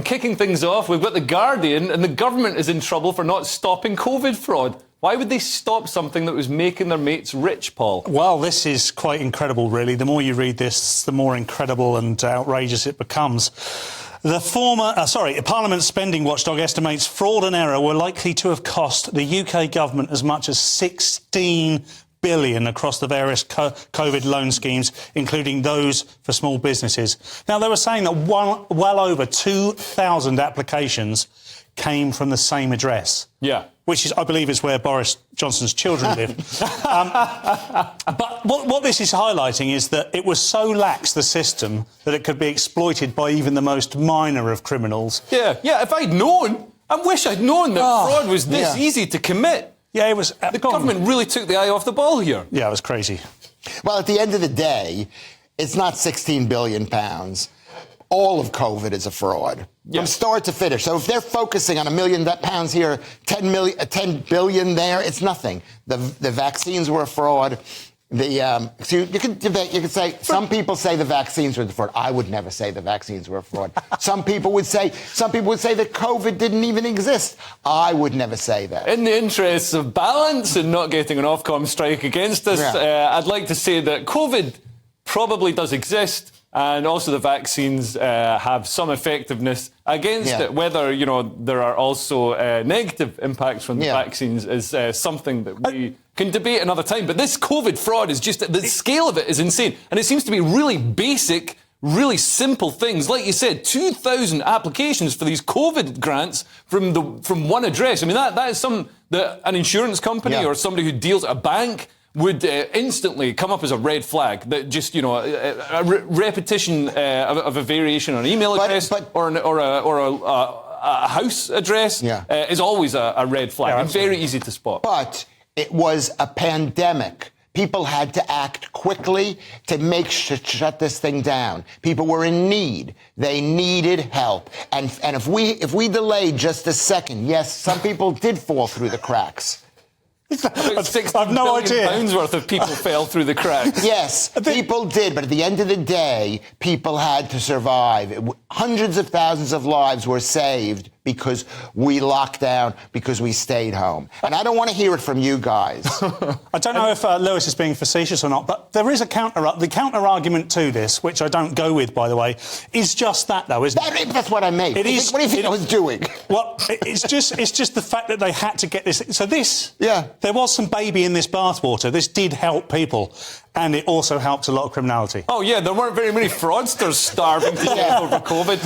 Kicking things off, we've got The Guardian, and the government is in trouble for not stopping COVID fraud. Why would they stop something that was making their mates rich, Paul? Well, this is quite incredible, really. The more you read this, the more incredible and outrageous it becomes. Parliament's spending watchdog estimates fraud and error were likely to have cost the UK government as much as 16 billion across the various COVID loan schemes, including those for small businesses. Now, they were saying that well over 2,000 applications came from the same address. Yeah. Which is, I believe, is where Boris Johnson's children live. But what this is highlighting is that it was so lax, the system, that it could be exploited by even the most minor of criminals. Yeah, if I'd known, I wish I'd known that fraud was this easy to commit. Yeah, it was... The government really took the eye off the ball here. Yeah, it was crazy. Well, at the end of the day, it's not £16 billion. All of COVID is a fraud, from start to finish. So if they're focusing on £1 million here, 10 billion there, it's nothing. The vaccines were a fraud. So you can debate. You can say some people say the vaccines were a fraud. I would never say the vaccines were a fraud. Some people would say that COVID didn't even exist. I would never say that. In the interests of balance and not getting an Ofcom strike against us, I'd like to say that COVID probably does exist. And also the vaccines have some effectiveness against it. Whether, there are also negative impacts from the vaccines is something that we can debate another time. But this COVID fraud is just, the scale of it is insane. And it seems to be really basic, really simple things. Like you said, 2,000 applications for these COVID grants from one address. I mean, that is an insurance company or somebody who deals at a bank would instantly come up as a red flag. That just, a repetition of a variation on an email address or a house address is always a red flag. And very easy to spot. But it was a pandemic. People had to act quickly to shut this thing down. People were in need. They needed help. And if we delayed just a second, yes, some people did fall through the cracks. I've no idea. £6 billion worth of people fell through the cracks. Yes, people did, but at the end of the day, people had to survive. Hundreds of thousands of lives were saved because we locked down, because we stayed home. And I don't want to hear it from you guys. I don't know if Lewis is being facetious or not, but there is the counter-argument to this, which I don't go with, by the way, is just that, though, isn't it? That's what I made. What do you think I was doing? Well, it's just the fact that they had to get this. So there was some baby in this bathwater. This did help people. And it also helped a lot of criminality. Oh, yeah, there weren't very many fraudsters starving to death over COVID.